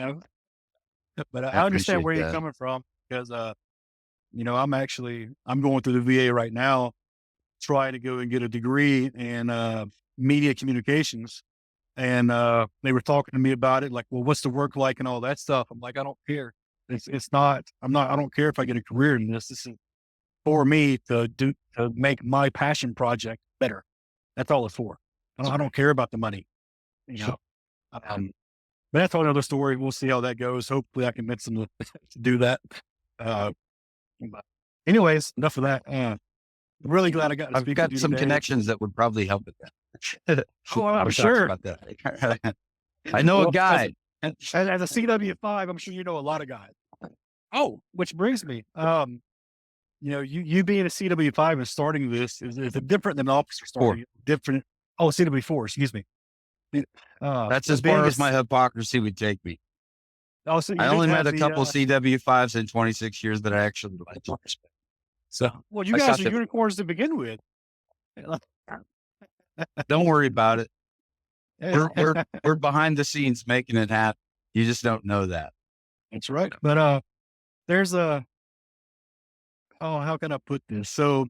But I understand where you're coming from, because, I'm going through the VA right now, trying to go and get a degree in media communications. And they were talking to me about it, like, well, what's the work like and all that stuff. I'm like, I don't care. I don't care if I get a career in this. This is for me to make my passion project better. That's all it's for. I don't care about the money, But that's all another story. We'll see how that goes. Hopefully I can convince them to do that. But anyways, enough of that. Really glad I got to speak. I've got some connections that would probably help with that. Oh, I'm sure. About that. I know a guy. As a CW5, I'm sure you know a lot of guys. Oh, which brings me, you being a CW5 and starting this is different than an officer starting it? Different. Oh, CW4, excuse me. That's as far as my hypocrisy would take me. Oh, so I only met a couple CW5s in 26 years that I actually liked. So, well, you guys are unicorns to begin with. Don't worry about it. We're behind the scenes making it happen. You just don't know that. That's right. But there's how can I put this? So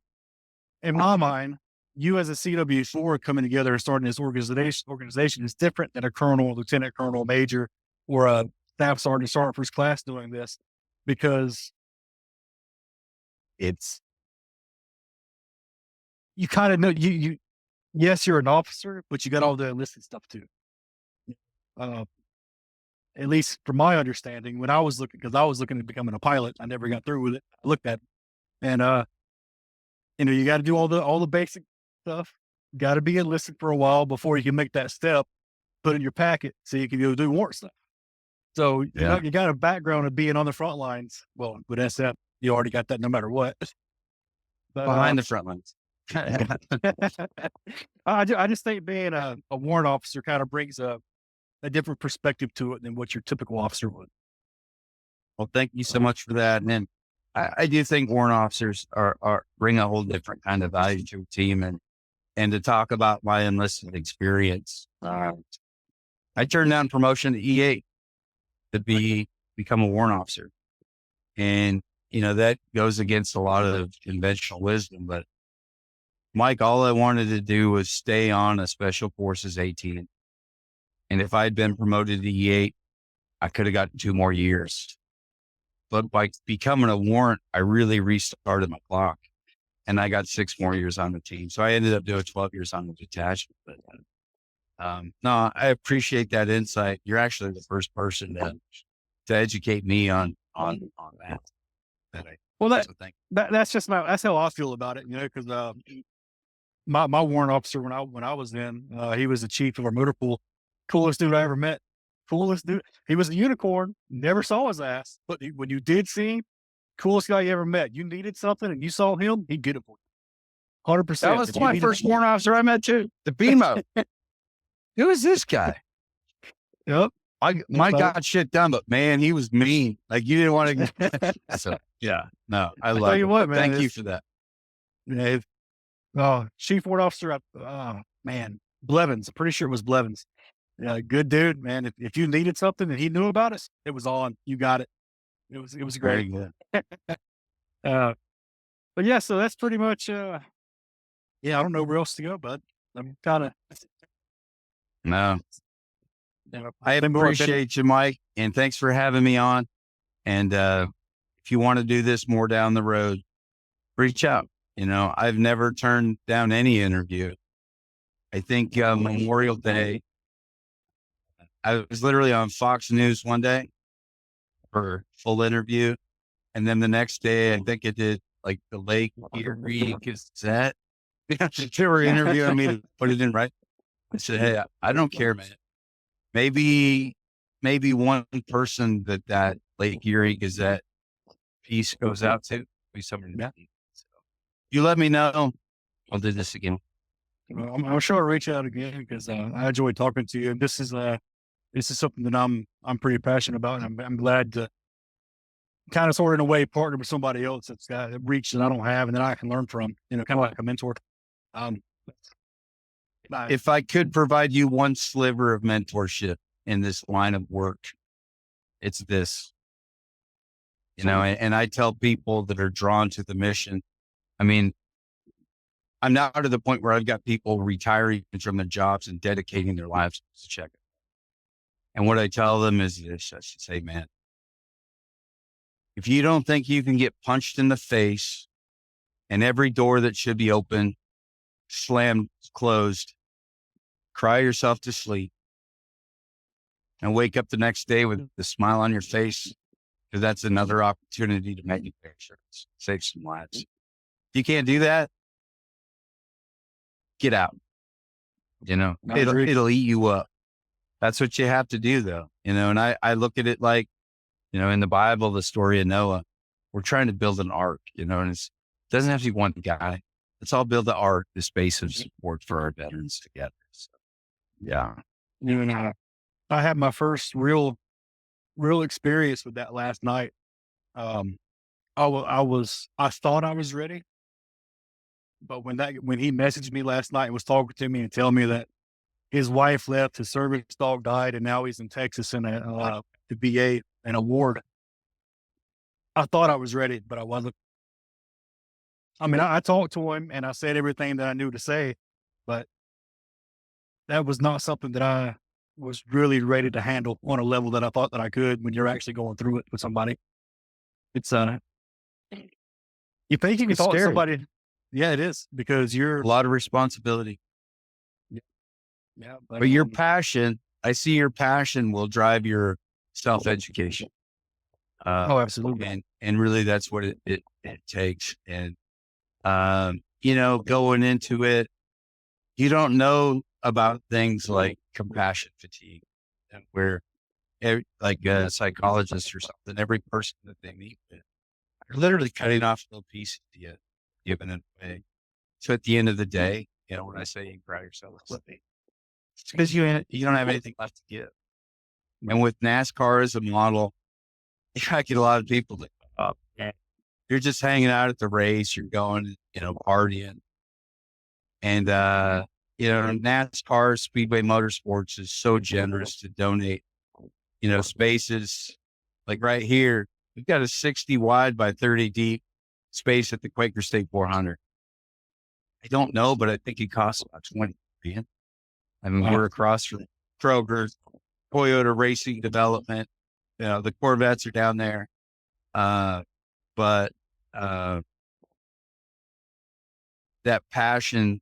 in my mind, you as a CW4 coming together and starting this organization is different than a colonel, lieutenant colonel, major, or a staff sergeant first class doing this, because you kind of know yes, you're an officer, but you got all the enlisted stuff too. At least from my understanding, when I was looking at becoming a pilot, I never got through with it. I looked at it, and you got to do all the basic stuff. Got to be enlisted for a while before you can make that step, put in your packet so you can go do warrant stuff. So you got a background of being on the front lines. Well, with SF, you already got that no matter what. But, behind the front lines. I just think being a warrant officer kind of brings a different perspective to it than what your typical officer would. Well, thank you so much for that. And then I do think warrant officers are bring a whole different kind of value to a team. And to talk about my enlisted experience, I turned down promotion to E8 to become a warrant officer. And, that goes against a lot of conventional wisdom, but Mike, all I wanted to do was stay on a Special Forces 18. And if I'd been promoted to E8, I could have gotten 2 more years. But by becoming a warrant, I really restarted my clock and I got 6 more years on the team. So I ended up doing 12 years on the detachment. But no, I appreciate that insight. You're actually the first person to educate me on that. That's just that's how I feel about it, because my warrant officer when I was in, he was the chief of our motor pool. Coolest dude I ever met. Coolest dude. He was a unicorn. Never saw his ass, but when you did see him, coolest guy you ever met. You needed something and you saw him, he'd get it for you. 100%. That was my first warrant officer I met too. The BMO. Who is this guy? Yep. Mike got shit done, but man, he was mean. Like you didn't want to. So yeah, no, I love you it. what, man, Thank you for that. Chief warrant officer. Man, Blevins. I'm pretty sure it was Blevins. Yeah, good dude, man. If you needed something and he knew about it, it was on. You got it. It was great. Very good. But yeah, so that's pretty much. I don't know where else to go, bud. I'm kind of. No. I appreciate you, Mike, and thanks for having me on. And if you want to do this more down the road, reach out. I've never turned down any interview. I think Memorial Day, I was literally on Fox News one day for a full interview. And then the next day, I think I did like the Lake Erie Gazette. They were interviewing me to put it in, right? I said, hey, I don't care, man. Maybe one person that Lake Erie Gazette piece goes out to be somebody. So you let me know. I'll do this again. Well, I'm sure I'll reach out again because I enjoy talking to you. And this is something that I'm pretty passionate about. And I'm glad to kind of sort of in a way partner with somebody else that's got a reach that I don't have and that I can learn from, kind of like a mentor. If I could provide you one sliver of mentorship in this line of work, it's this, and I tell people that are drawn to the mission. I mean, I'm now to the point where I've got people retiring from their jobs and dedicating their lives to Chekovet. And what I tell them is this, I should say, man, if you don't think you can get punched in the face and every door that should be open, slammed, closed, cry yourself to sleep and wake up the next day with a smile on your face, because that's another opportunity to make a difference, save some lives. If you can't do that, get out. It'll eat you up. That's what you have to do though. And I look at it like, in the Bible, the story of Noah, we're trying to build an ark, and it doesn't have to be one guy. Let's all build the ark, this base of support for our veterans together. So, yeah. I had my first real experience with that last night. I thought I was ready, but when he messaged me last night and was talking to me and telling me that his wife left, his service dog died, and now he's in Texas in the VA, an award. I thought I was ready, but I wasn't. I mean, I talked to him and I said everything that I knew to say, but that was not something that I was really ready to handle on a level that I thought that I could when you're actually going through it with somebody. It's you think you can talk to somebody. Yeah, it is, because you're a lot of responsibility. Yeah. But your passion, I see your passion will drive your self-education. Absolutely. And really that's what it takes. And, going into it, you don't know about things like compassion fatigue, and where like a psychologist or something, every person that they meet with, they're literally cutting off a little piece of you, giving it away. So at the end of the day, when I say you can cry yourself, it's because you don't have anything left to give. And with NASCAR as a model, I get a lot of people that you're just hanging out at the race, you're going, partying. And, NASCAR, Speedway Motorsports is so generous to donate, spaces. Like right here, we've got a 60 wide by 30 deep space at the Quaker State 400. I don't know, but I think it costs about $20 million. I mean, we're across from Kroger, Toyota Racing Development. The Corvettes are down there. But that passion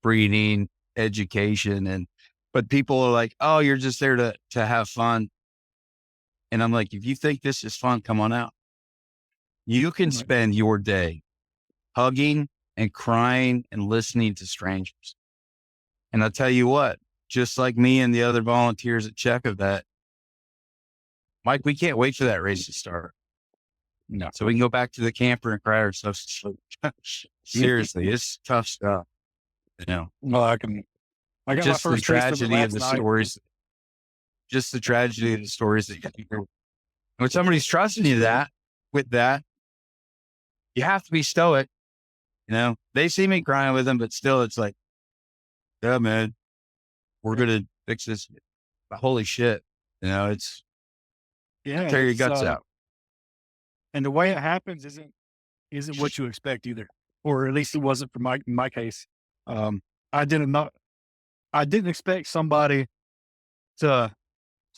breeding education but people are like, oh, you're just there to have fun. And I'm like, if you think this is fun, come on out. You can spend your day hugging and crying and listening to strangers. And I'll tell you what, just like me and the other volunteers at Chekovet, Mike, we can't wait for that race to start. No. So we can go back to the camper and cry ourselves to sleep. Seriously, it's tough stuff. Well, I got just my the first taste tragedy of the last night. stories. Just the tragedy of the stories that you hear. When somebody's trusting you with that, you have to be stoic. They see me crying with them, but still it's like, yeah, man, we're going to fix this. But holy shit. It's tear your guts out. And the way it happens isn't what you expect either, or at least it wasn't for my case. I didn't expect somebody to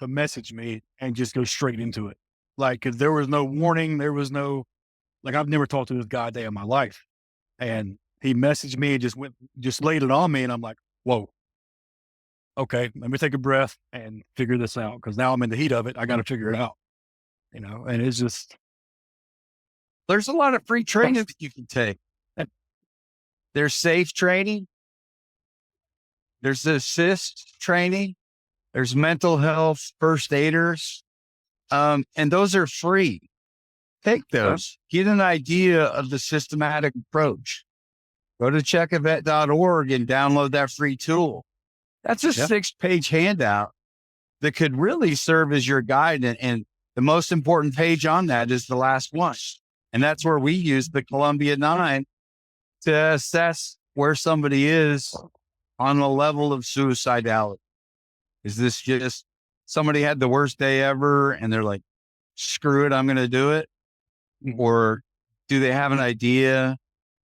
message me and just go straight into it. Like, 'cause there was no warning. There was no, I've never talked to this guy a day in my life. And he messaged me and just laid it on me. And I'm like, whoa, okay, let me take a breath and figure this out. 'Cause now I'm in the heat of it. I got to figure it out, and it's just, there's a lot of free training that you can take. There's safe training. There's assist training. There's mental health first aiders. And those are free. Take those. Get an idea of the systematic approach. Go to Chekovet.org and download that free tool. That's a 6-page handout that could really serve as your guide. And the most important page on that is the last one. And that's where we use the Columbia 9 to assess where somebody is on the level of suicidality. Is this just somebody had the worst day ever and they're like, screw it, I'm going to do it? Or do they have an idea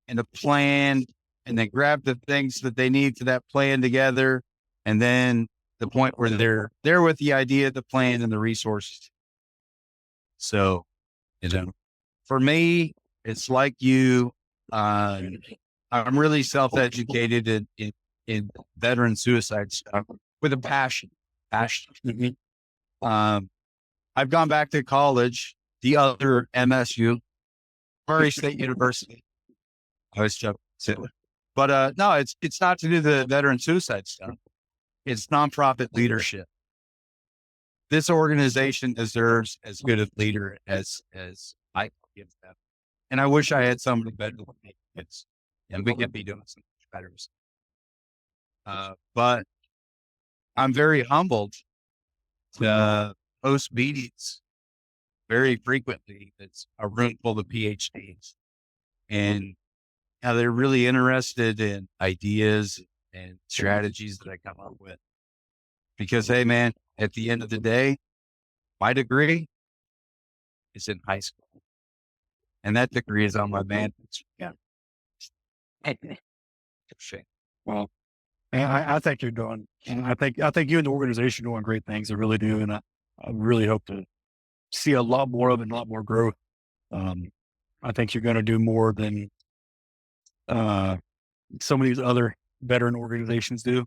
and a plan and they grab the things that they need for that plan together? And then the point where they're there with the idea, the plan, and the resources. So, for me, it's like you, I'm really self-educated in veteran suicide stuff with a passion. I've gone back to college, the other MSU, Murray State University. I was joking. But no, it's not to do the veteran suicide stuff. It's nonprofit leadership. This organization deserves as good a leader as I can give them. And I wish I had somebody better than me. And we could be doing something better. But I'm very humbled to host meetings very frequently. It's a room full of PhDs. And how they're really interested in ideas and strategies that I come up with. Because, hey, man, at the end of the day, my degree is in high school. And that degree is on my management. Yeah. Well, and I think you're doing, and I think you and the organization are doing great things. I really do. And I really hope to see a lot more of it and a lot more growth. I think you're going to do more than some of these other veteran organizations do.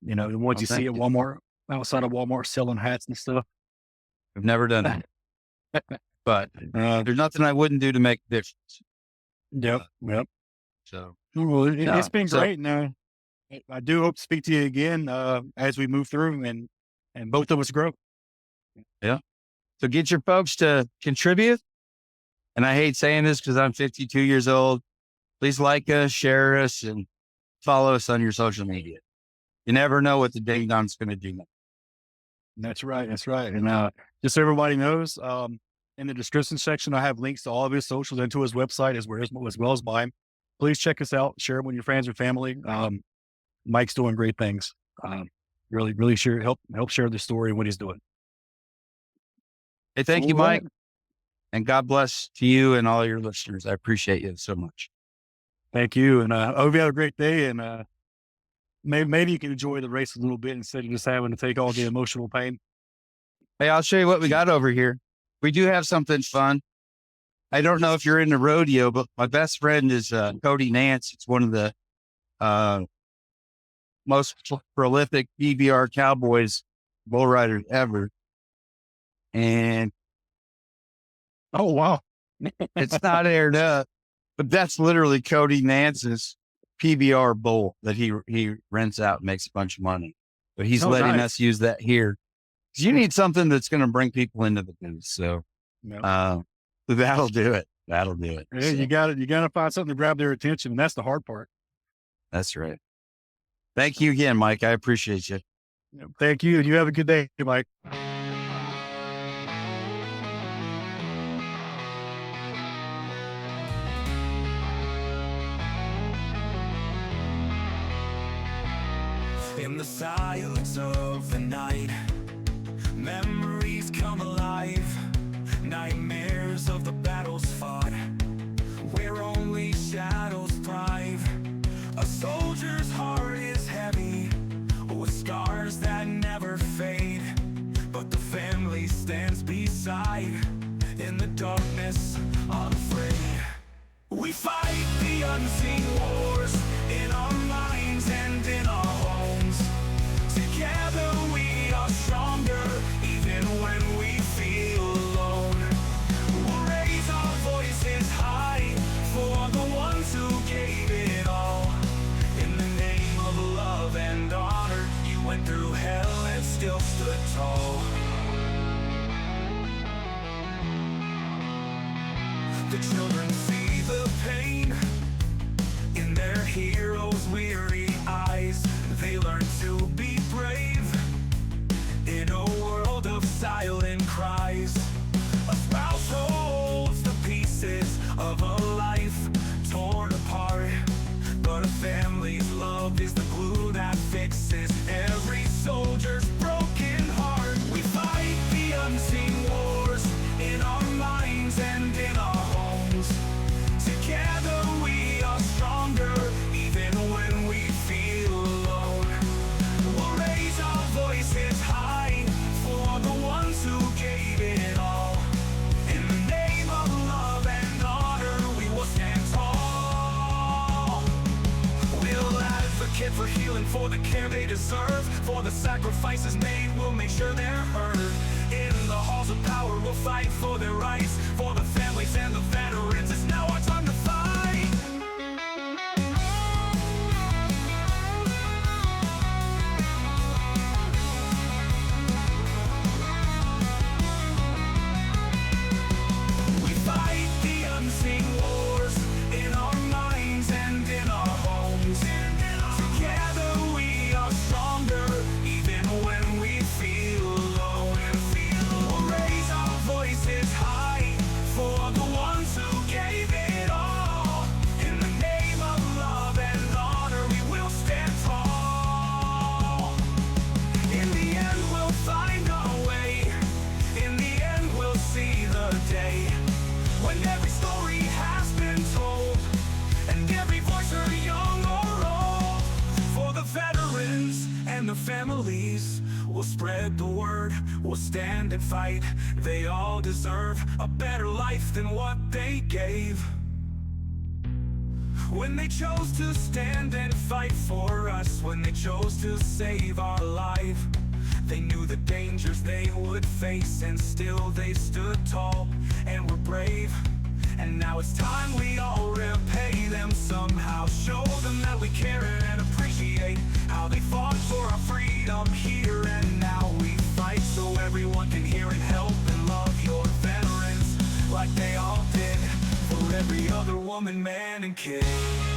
The ones you see at Walmart, outside of Walmart selling hats and stuff. I've never done that. But there's nothing I wouldn't do to make a difference. Yep. So, well, it's been great. Now, I do hope to speak to you again as we move through and both of us grow. Yeah. So get your folks to contribute. And I hate saying this because I'm 52 years old. please like us, share us, and follow us on your social media. You never know what the ding dong's going to do. That's right. That's right. And just so everybody knows, in the description section, I have links to all of his socials and to his website as well as mine. Please check us out. Share it with your friends and family. Mike's doing great things. Really help share the story and what he's doing. Hey, thank you, Mike. And God bless to you and all your listeners. I appreciate you so much. Thank you. And I hope you have a great day. And maybe you can enjoy the race a little bit instead of just having to take all the emotional pain. Hey, I'll show you what we got over here. We do have something fun. I don't know if you're into rodeo, but my best friend is Cody Nance. It's one of the most prolific PBR cowboys bull riders ever. And oh, wow. It's not aired up, but that's literally Cody Nance's PBR bull that he rents out and makes a bunch of money. But he's letting us use that here. You need something that's going to bring people into the booth. So that'll do it. That'll do it. Yeah, so, you got to find something to grab their attention. And that's the hard part. That's right. Thank you again, Mike. I appreciate you. Thank you. And you have a good day, Mike. In the silence of the night, memories come alive. Nightmares of the battles fought, where only shadows thrive. A soldier's heart is heavy, with scars that never fade. But the family stands beside, in the darkness, unafraid. We fight the unseen wars, in our minds and in our homes. Together we are stronger, even when we feel alone. We'll raise our voices high, for the ones who gave it all. In the name of love and honor, you went through hell and still stood tall. The children see the pain in their heroes' weary eyes. They learn to be brave in a world of silent cries. A spouse holds the pieces of a life torn apart, but a family's love is the glue that fixes every soldier's broken heart. We fight the unseen wars in our minds and in our homes. Together we are stronger, even when we feel alone. We'll raise our voices high, for the ones who gave it all. In the name of love and honor, we will stand tall. We'll advocate for healing, for the care they deserve. For the sacrifices made, we'll make sure they're heard. In the halls of power, we'll fight for their rights. For the families and the veterans, it's now our time to fight. We fight the unseen wars in our minds and in our homes. Together we are stronger, even when we feel alone. We'll raise our voices high, for the ones who gave it all. In the name of love and honor, we will stand tall. In the end we'll find our way. In the end we'll see the day when every story has been told, and every voice heard, young or old. For the veterans and the families, we'll spread the word, we'll stand and fight. They all deserve a better life than what they gave. When they chose to stand and fight for us, when they chose to save our life, they knew the dangers they would face, and still they stood tall and were brave. And now it's time we all repay them somehow. Show them that we care and appreciate how they fought for our freedom here and now. We fight so everyone can hear and help and love your veterans like they all did. For every other woman woman, man, and kid.